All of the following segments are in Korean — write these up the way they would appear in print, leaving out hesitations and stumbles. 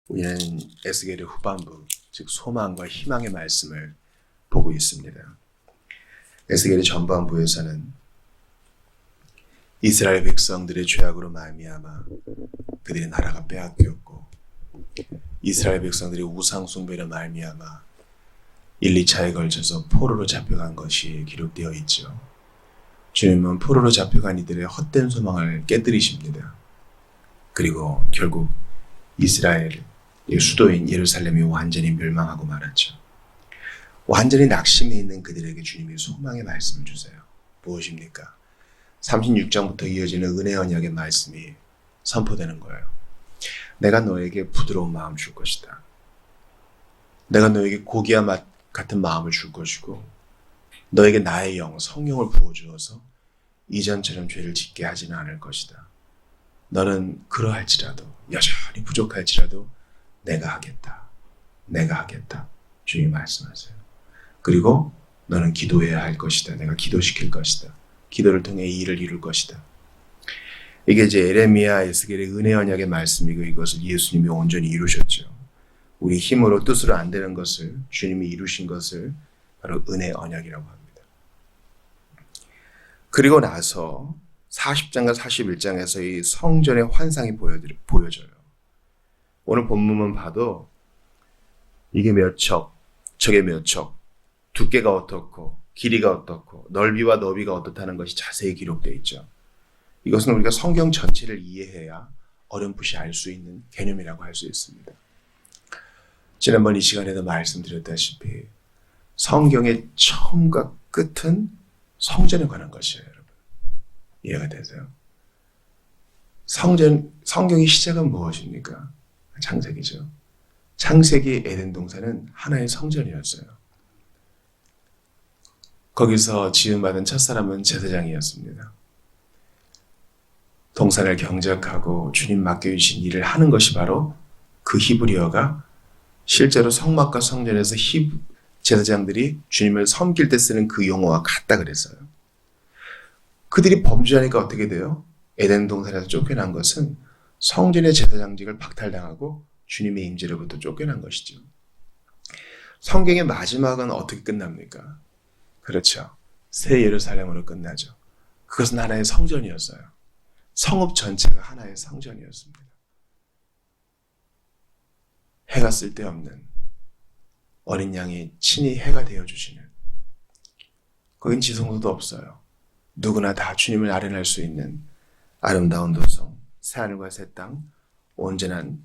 우리는 에스겔의 후반부, 즉 소망과 희망의 말씀을 보고 있습니다. 에스겔의 전반부에서는 이스라엘 백성들의 죄악으로 말미암아 그들의 나라가 빼앗겼고, 이스라엘 백성들의 우상 숭배로 말미암아 1, 2차에 걸쳐서 포로로 잡혀간 것이 기록되어 있죠. 주님은 포로로 잡혀간 이들의 헛된 소망을 깨뜨리십니다. 그리고 결국 이스라엘의 수도인 예루살렘이 완전히 멸망하고 말았죠. 완전히 낙심해 있는 그들에게 주님이 소망의 말씀을 주세요. 무엇입니까? 36장부터 이어지는 은혜 언약의 말씀이 선포되는 거예요. 내가 너에게 부드러운 마음 줄 것이다. 내가 너에게 고기와 맛 같은 마음을 줄 것이고, 너에게 나의 영, 성령을 부어주어서 이전처럼 죄를 짓게 하지는 않을 것이다. 너는 그러할지라도, 여전히 부족할지라도 내가 하겠다. 내가 하겠다. 주님이 말씀하세요. 그리고 너는 기도해야 할 것이다. 내가 기도시킬 것이다. 기도를 통해 이 일을 이룰 것이다. 이게 이제 에레미야, 에스겔의 은혜 언약의 말씀이고, 이것을 예수님이 온전히 이루셨죠. 우리 힘으로 뜻으로 안 되는 것을 주님이 이루신 것을 바로 은혜 언약이라고 합니다. 그리고 나서 40장과 41장에서 이 성전의 환상이 보여져요. 오늘 본문만 봐도 이게 몇 척, 저게 몇 척, 두께가 어떻고 길이가 어떻고 넓이와 너비가 어떻다는 것이 자세히 기록되어 있죠. 이것은 우리가 성경 전체를 이해해야 어렴풋이 알 수 있는 개념이라고 할 수 있습니다. 지난번 이 시간에도 말씀드렸다시피 성경의 처음과 끝은 성전에 관한 것이에요, 여러분. 이해가 되세요? 성경의 시작은 무엇입니까? 창세기죠. 창세기 에덴 동산은 하나의 성전이었어요. 거기서 지음받은 첫사람은 제사장이었습니다. 동산을 경작하고 주님 맡겨주신 일을 하는 것이 바로 그 히브리어가 실제로 성막과 성전에서 제사장들이 주님을 섬길 때 쓰는 그 용어와 같다 그랬어요. 그들이 범죄하니까 어떻게 돼요? 에덴 동산에서 쫓겨난 것은 성전의 제사장직을 박탈당하고 주님의 임재로부터 쫓겨난 것이죠. 성경의 마지막은 어떻게 끝납니까? 그렇죠. 새 예루살렘으로 끝나죠. 그것은 하나의 성전이었어요. 성읍 전체가 하나의 성전이었습니다. 해가 쓸데없는 어린 양이 친히 해가 되어주시는, 거긴 지성소도 없어요. 누구나 다 주님을 아련할 수 있는 아름다운 도성, 새하늘과 새 땅, 온전한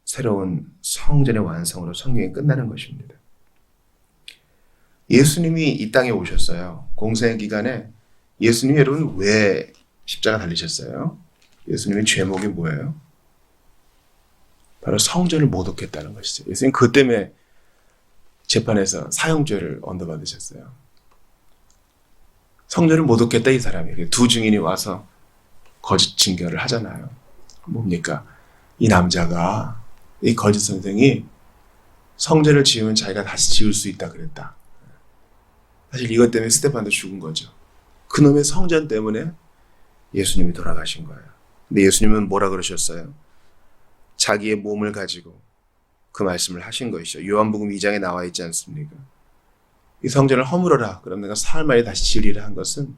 새로운 성전의 완성으로 성경이 끝나는 것입니다. 예수님이 이 땅에 오셨어요. 공생의 기간에 예수님이 여러분 왜 십자가 달리셨어요? 예수님의 죄목이 뭐예요? 바로 성전을 모독했다는 것이죠. 예수님 그것 때문에 재판에서 사형죄를 언도받으셨어요. 성전을 모독했다, 이 사람이. 두 증인이 와서 거짓 증거를 하잖아요. 뭡니까? 이 남자가, 이 거짓 선생이 성전을 지으면 자기가 다시 지을 수 있다 그랬다. 사실 이것 때문에 스테판도 죽은 거죠. 그놈의 성전 때문에 예수님이 돌아가신 거예요. 근데 예수님은 뭐라 그러셨어요? 자기의 몸을 가지고 그 말씀을 하신 것이죠. 요한복음 2장에 나와 있지 않습니까? 이 성전을 허물어라. 그럼 내가 사흘 만에 다시 지으리라 한 것은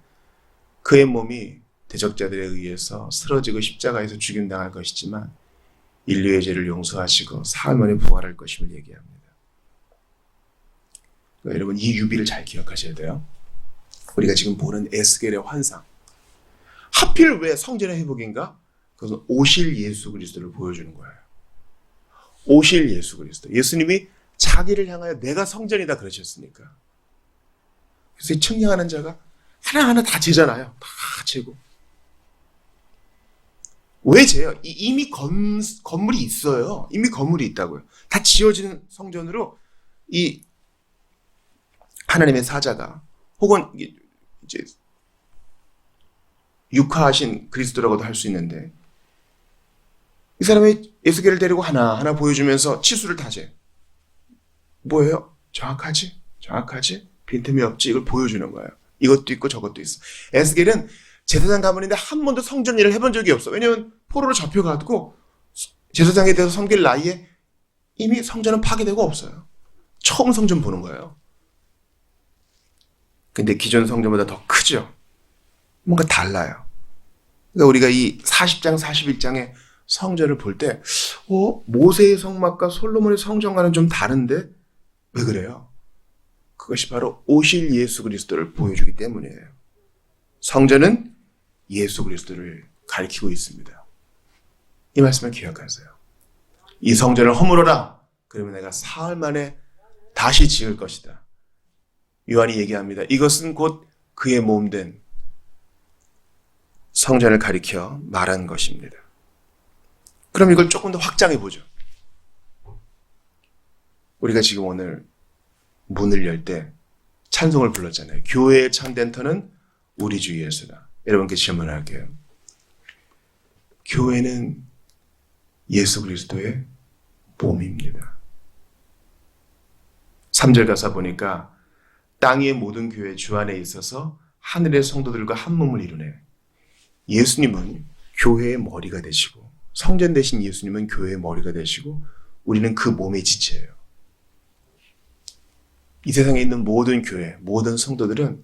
그의 몸이 대적자들에 의해서 쓰러지고 십자가에서 죽임당할 것이지만 인류의 죄를 용서하시고 사흘 만에 부활할 것임을 얘기합니다. 그러니까 여러분, 이 유비를 잘 기억하셔야 돼요. 우리가 지금 보는 에스겔의 환상, 하필 왜 성전의 회복인가? 그것은 오실 예수 그리스도를 보여주는 거예요. 오실 예수 그리스도. 예수님이 자기를 향하여 내가 성전이다 그러셨으니까. 그래서 이 측량하는 자가 하나하나 다 재잖아요. 다 재고. 왜 재요? 이미 건물이 있어요. 이미 건물이 있다고요. 다 지어진 성전으로 이 하나님의 사자가, 혹은 이제 육화하신 그리스도라고도 할 수 있는데, 이 사람이 에스겔을 데리고 하나하나 보여주면서 치수를 다 재. 뭐예요? 정확하지? 정확하지? 빈틈이 없지? 이걸 보여주는 거예요. 이것도 있고 저것도 있어. 에스겔은 제사장 가문인데 한 번도 성전 일을 해본 적이 없어. 왜냐면 포로로 잡혀가지고 제사장에 대해서 섬길 나이에 이미 성전은 파괴되고 없어요. 처음 성전 보는 거예요. 근데 기존 성전보다 더 크죠. 뭔가 달라요. 그러니까 우리가 이 40장, 41장의 성전을 볼 때, 모세의 성막과 솔로몬의 성전과는 좀 다른데? 왜 그래요? 그것이 바로 오실 예수 그리스도를 보여주기 때문이에요. 성전은 예수 그리스도를 가리키고 있습니다. 이 말씀을 기억하세요. 이 성전을 허물어라. 그러면 내가 사흘 만에 다시 지을 것이다. 요한이 얘기합니다. 이것은 곧 그의 몸된 성전을 가리켜 말한 것입니다. 그럼 이걸 조금 더 확장해 보죠. 우리가 지금 오늘 문을 열 때 찬송을 불렀잖아요. 교회의 참된 터는 우리 주 예수다. 여러분께 질문할게요. 교회는 예수 그리스도의 몸입니다. 3절 가사 보니까 땅 위의 모든 교회 주 안에 있어서 하늘의 성도들과 한 몸을 이루네. 예수님은 교회의 머리가 되시고 성전 대신 예수님은 교회의 머리가 되시고 우리는 그 몸의 지체예요. 이 세상에 있는 모든 교회, 모든 성도들은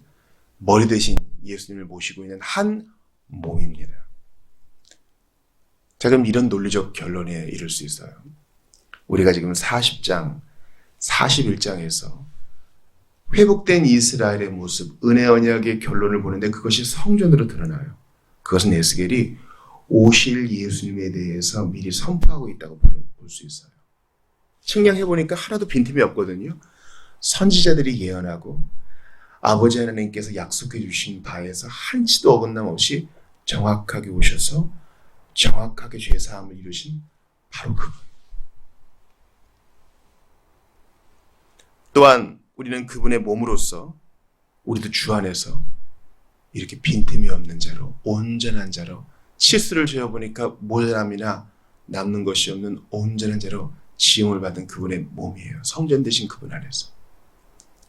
머리 대신 예수님을 모시고 있는 한 몸입니다. 자, 그럼 이런 논리적 결론에 이를 수 있어요. 우리가 지금 40장, 41장에서 회복된 이스라엘의 모습, 은혜 언약의 결론을 보는데 그것이 성전으로 드러나요. 그것은 에스겔이 오실 예수님에 대해서 미리 선포하고 있다고 볼 수 있어요. 측량해보니까 하나도 빈틈이 없거든요. 선지자들이 예언하고 아버지 하나님께서 약속해 주신 바에서 한치도 어긋남 없이 정확하게 오셔서 정확하게 죄사함을 이루신 바로 그분. 또한 우리는 그분의 몸으로서 우리도 주 안에서 이렇게 빈틈이 없는 자로 온전한 자로 치수를 재어보니까 모자람이나 남는 것이 없는 온전한 자로 지음을 받은 그분의 몸이에요. 성전 되신 그분 안에서.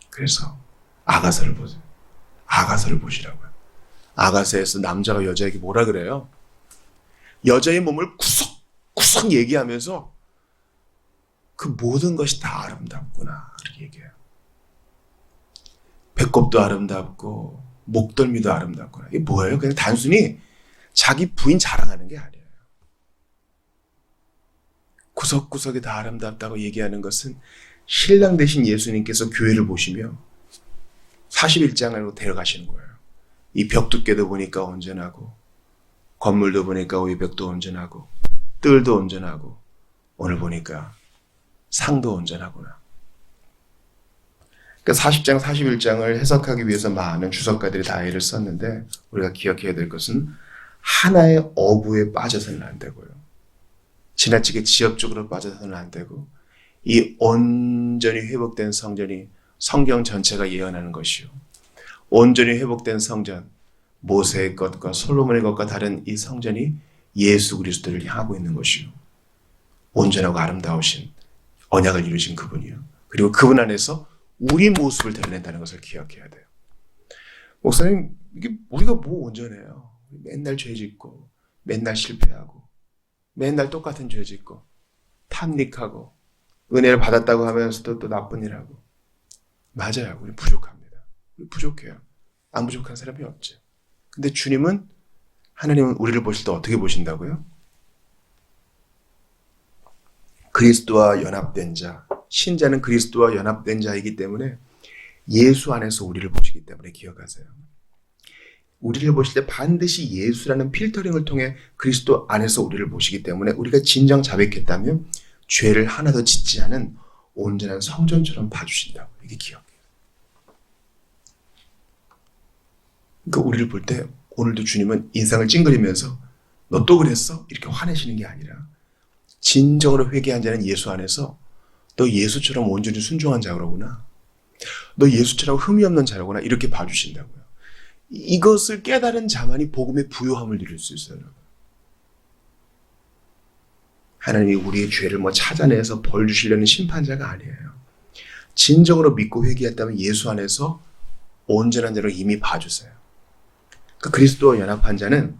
그래서 아가서를 보세요. 아가서를 보시라고요. 아가서에서 남자가 여자에게 뭐라 그래요? 여자의 몸을 구석구석 얘기하면서 그 모든 것이 다 아름답구나 이렇게 얘기해요. 배꼽도 아름답고 목덜미도 아름답구나. 이게 뭐예요? 그냥 단순히 자기 부인 자랑하는 게 아니에요. 구석구석이 다 아름답다고 얘기하는 것은 신랑 되신 예수님께서 교회를 보시며 41장으로 데려가시는 거예요. 이 벽 두께도 보니까 온전하고 건물도 보니까 외벽도 온전하고 뜰도 온전하고 오늘 보니까 상도 온전하구나. 그러니까 40장, 41장을 해석하기 위해서 많은 주석가들이 다 애를 썼는데 우리가 기억해야 될 것은 하나의 어부에 빠져서는 안 되고요. 지나치게 지역적으로 빠져서는 안 되고 이 온전히 회복된 성전이 성경 전체가 예언하는 것이요. 온전히 회복된 성전, 모세의 것과 솔로몬의 것과 다른 이 성전이 예수 그리스도를 향하고 있는 것이요. 온전하고 아름다우신 언약을 이루신 그분이요. 그리고 그분 안에서 우리 모습을 드러낸다는 것을 기억해야 돼요. 목사님, 이게 우리가 뭐 온전해요? 맨날 죄 짓고, 맨날 실패하고, 맨날 똑같은 죄 짓고, 탐닉하고, 은혜를 받았다고 하면서도 또 나쁜 일하고. 맞아요. 우리 부족합니다. 우리 부족해요. 안 부족한 사람이 없죠. 근데 하나님은 우리를 보실 때 어떻게 보신다고요? 그리스도와 연합된 자, 신자는 그리스도와 연합된 자이기 때문에 예수 안에서 우리를 보시기 때문에 기억하세요. 우리를 보실 때 반드시 예수라는 필터링을 통해 그리스도 안에서 우리를 보시기 때문에 우리가 진정 자백했다면 죄를 하나도 짓지 않은 온전한 성전처럼 봐주신다고. 이게 기억해요. 그러니까 우리를 볼 때 오늘도 주님은 인상을 찡그리면서 너 또 그랬어? 이렇게 화내시는 게 아니라 진정으로 회개한 자는 예수 안에서 너 예수처럼 온전히 순종한 자로구나. 너 예수처럼 흠이 없는 자로구나. 이렇게 봐주신다고요. 이것을 깨달은 자만이 복음의 부요함을 누릴 수 있어요. 하나님이 우리의 죄를 찾아내서 벌 주시려는 심판자가 아니에요. 진정으로 믿고 회개했다면 예수 안에서 온전한 자로 이미 봐주세요. 그 그리스도와 연합한 자는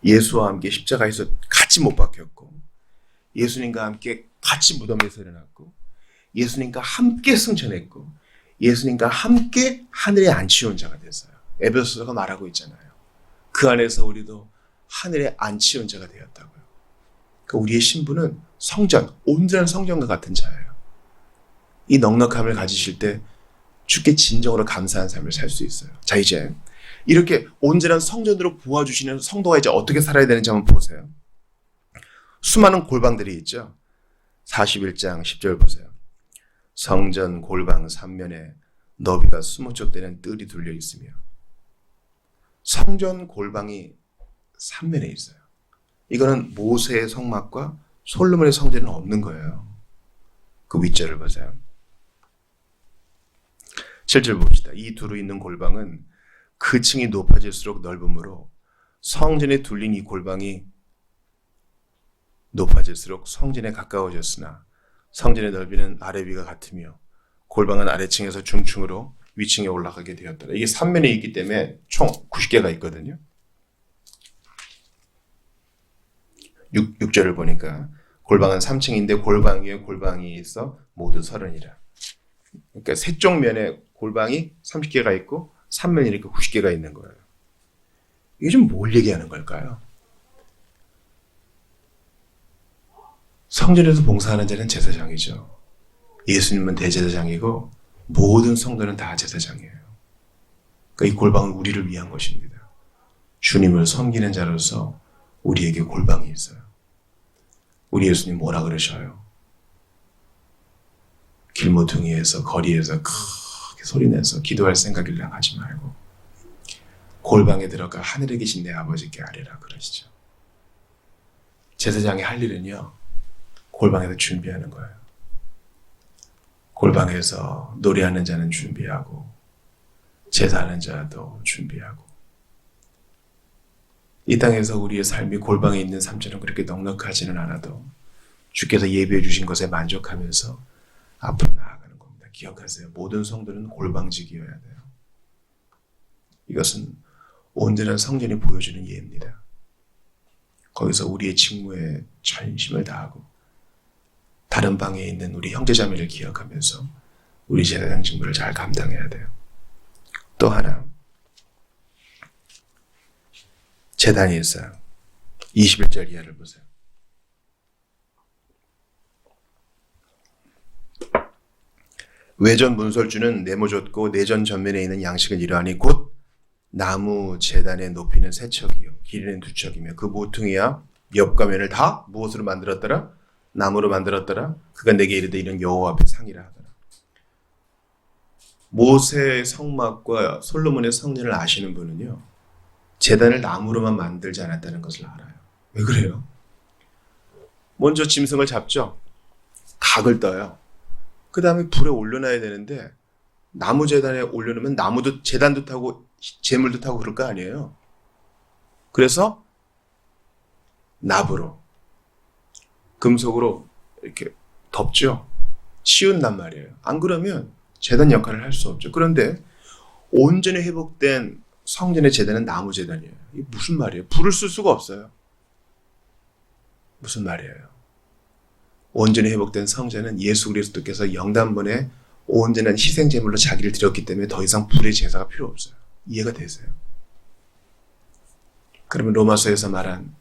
예수와 함께 십자가에서 같이 못 박혔고 예수님과 함께 같이 무덤에서 일어났고 예수님과 함께 승천했고 예수님과 함께 하늘에 앉히온 자가 됐어요. 에베소서가 말하고 있잖아요. 그 안에서 우리도 하늘에 앉히온 자가 되었다고요. 그러니까 우리의 신분은 성전, 온전한 성전과 같은 자예요. 이 넉넉함을 가지실 때 주께 진정으로 감사한 삶을 살 수 있어요. 자, 이제 이렇게 온전한 성전으로 부어주시는 성도가 이제 어떻게 살아야 되는지 한번 보세요. 수많은 골방들이 있죠. 41장 10절 보세요. 성전 골방 3면에 너비가 20쪽 되는 뜰이 둘려 있으며 성전 골방이 3면에 있어요. 이거는 모세의 성막과 솔로몬의 성전은 없는 거예요. 그 윗절을 보세요. 7절 봅시다. 이 두루 있는 골방은 그 층이 높아질수록 넓으므로 성전에 둘린 이 골방이 높아질수록 성전에 가까워졌으나 성전의 넓이는 아래 위가 같으며 골방은 아래층에서 중층으로 위층에 올라가게 되었더라. 이게 3면에 있기 때문에 총 90개가 있거든요. 6절을 보니까 골방은 3층인데 골방 위에 골방이 있어 모두 30이라. 그러니까 세 쪽 면에 골방이 30개가 있고 3면이 이렇게 90개가 있는 거예요. 이게 좀 뭘 얘기하는 걸까요? 성전에서 봉사하는 자는 제사장이죠. 예수님은 대제사장이고 모든 성도는 다 제사장이에요. 그러니까 이 골방은 우리를 위한 것입니다. 주님을 섬기는 자로서 우리에게 골방이 있어요. 우리 예수님 뭐라 그러셔요? 길모퉁이에서 거리에서 크게 소리내서 기도할 생각이랑 하지 말고 골방에 들어가 하늘에 계신 내 아버지께 아뢰라 그러시죠. 제사장이 할 일은요, 골방에서 준비하는 거예요. 골방에서 노래하는 자는 준비하고 제사하는 자도 준비하고 이 땅에서 우리의 삶이 골방에 있는 삶처럼 그렇게 넉넉하지는 않아도 주께서 예비해 주신 것에 만족하면서 앞으로 나아가는 겁니다. 기억하세요. 모든 성도는 골방직이어야 돼요. 이것은 온전한 성전이 보여주는 예입니다. 거기서 우리의 직무에 전심을 다하고 다른 방에 있는 우리 형제자매를 기억하면서 우리 제사장 직무를 잘 감당해야 돼요. 또 하나, 제단이 있어요. 21절 이하를 보세요. 외전 문설주는 네모졌고 내전 전면에 있는 양식은 이러하니 곧 나무 제단의 높이는 3척이요 길이는 2척이며 그 모퉁이와 옆가면을 다 무엇으로 만들었더라? 나무로 만들었더라. 그가 내게 이르되 이는 여호와 앞에 상이라 하더라. 모세의 성막과 솔로몬의 성전을 아시는 분은요, 제단을 나무로만 만들지 않았다는 것을 알아요. 왜 그래요? 먼저 짐승을 잡죠. 각을 떠요. 그 다음에 불에 올려놔야 되는데 나무 제단에 올려놓으면 나무도 제단도 타고 재물도 타고 그럴 거 아니에요. 그래서 납으로 금속으로 이렇게 덮죠. 씌운단 말이에요. 안 그러면 제단 역할을 할 수 없죠. 그런데 온전히 회복된 성전의 제단은 나무 제단이에요. 이게 무슨 말이에요? 불을 쓸 수가 없어요. 무슨 말이에요? 온전히 회복된 성전은 예수 그리스도께서 영단번에 온전한 희생 제물로 자기를 드렸기 때문에 더 이상 불의 제사가 필요 없어요. 이해가 되세요? 그러면 로마서에서 말한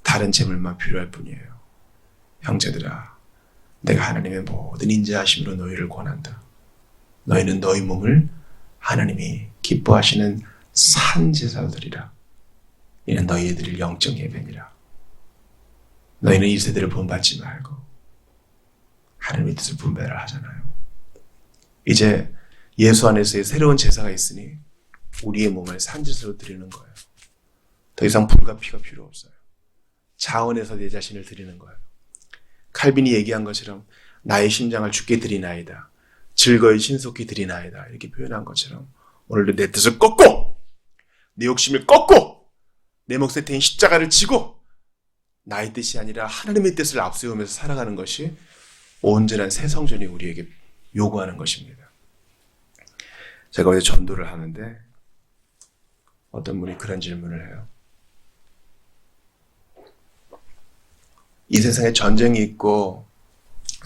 다른 제물만 필요할 뿐이에요. 형제들아, 내가 하나님의 모든 인자하심으로 너희를 권한다. 너희는 너희 몸을 하나님이 기뻐하시는 산 제사드리라. 이는 너희의 드릴 영적 예배니라. 너희는 이 세대를 본받지 말고 하나님의 뜻을 분배를 하잖아요. 이제 예수 안에서의 새로운 제사가 있으니 우리의 몸을 산제사로 드리는 거예요. 더 이상 불과 피가 필요 없어요. 자원에서 내 자신을 드리는 거예요. 칼빈이 얘기한 것처럼 나의 심장을 주께 드리나이다. 즐거이 신속히 드리나이다. 이렇게 표현한 것처럼 오늘도 내 뜻을 꺾고 내 욕심을 꺾고 내 몫에 대인 십자가를 지고 나의 뜻이 아니라 하나님의 뜻을 앞세우면서 살아가는 것이 온전한 새 성전이 우리에게 요구하는 것입니다. 제가 어제 전도를 하는데 어떤 분이 그런 질문을 해요. 이 세상에 전쟁이 있고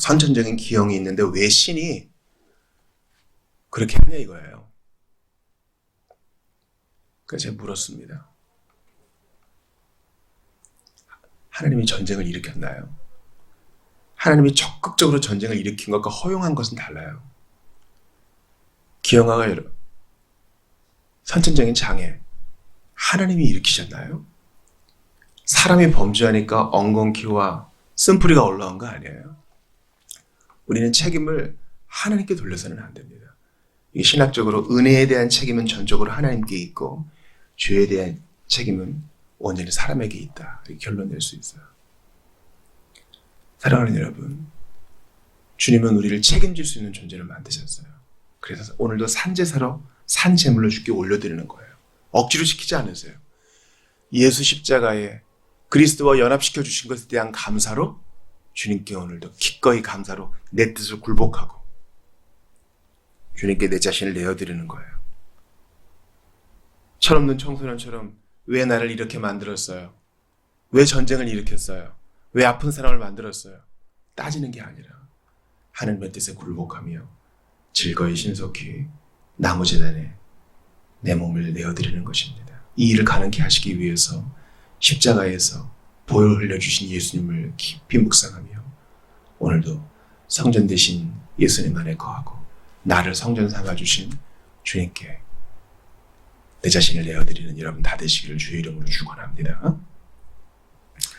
선천적인 기형이 있는데 왜 신이 그렇게 하냐 이거예요. 그래서 제가 물었습니다. 하나님이 전쟁을 일으켰나요? 하나님이 적극적으로 전쟁을 일으킨 것과 허용한 것은 달라요. 기형아가 선천적인 장애 하나님이 일으키셨나요? 사람이 범죄하니까 엉겅퀴와 쓴뿌리가 올라온 거 아니에요. 우리는 책임을 하나님께 돌려서는 안 됩니다. 이게 신학적으로 은혜에 대한 책임은 전적으로 하나님께 있고 죄에 대한 책임은 온전히 사람에게 있다. 이렇게 결론 낼 수 있어요. 사랑하는 여러분, 주님은 우리를 책임질 수 있는 존재를 만드셨어요. 그래서 오늘도 산제사로 산제물로 주께 올려드리는 거예요. 억지로 시키지 않으세요. 예수 십자가에 그리스도와 연합시켜 주신 것에 대한 감사로 주님께 오늘도 기꺼이 감사로 내 뜻을 굴복하고 주님께 내 자신을 내어드리는 거예요. 철없는 청소년처럼 왜 나를 이렇게 만들었어요? 왜 전쟁을 일으켰어요? 왜 아픈 사람을 만들었어요? 따지는 게 아니라 하나님의 뜻에 굴복하며 즐거이 신속히 나무제단에 내 몸을 내어드리는 것입니다. 이 일을 가능케 하시기 위해서 십자가에서 보혈 흘려주신 예수님을 깊이 묵상하며 오늘도 성전 되신 예수님 안에 거하고 나를 성전 삼아주신 주님께 내 자신을 내어드리는 여러분 다 되시기를 주의 이름으로 축원합니다.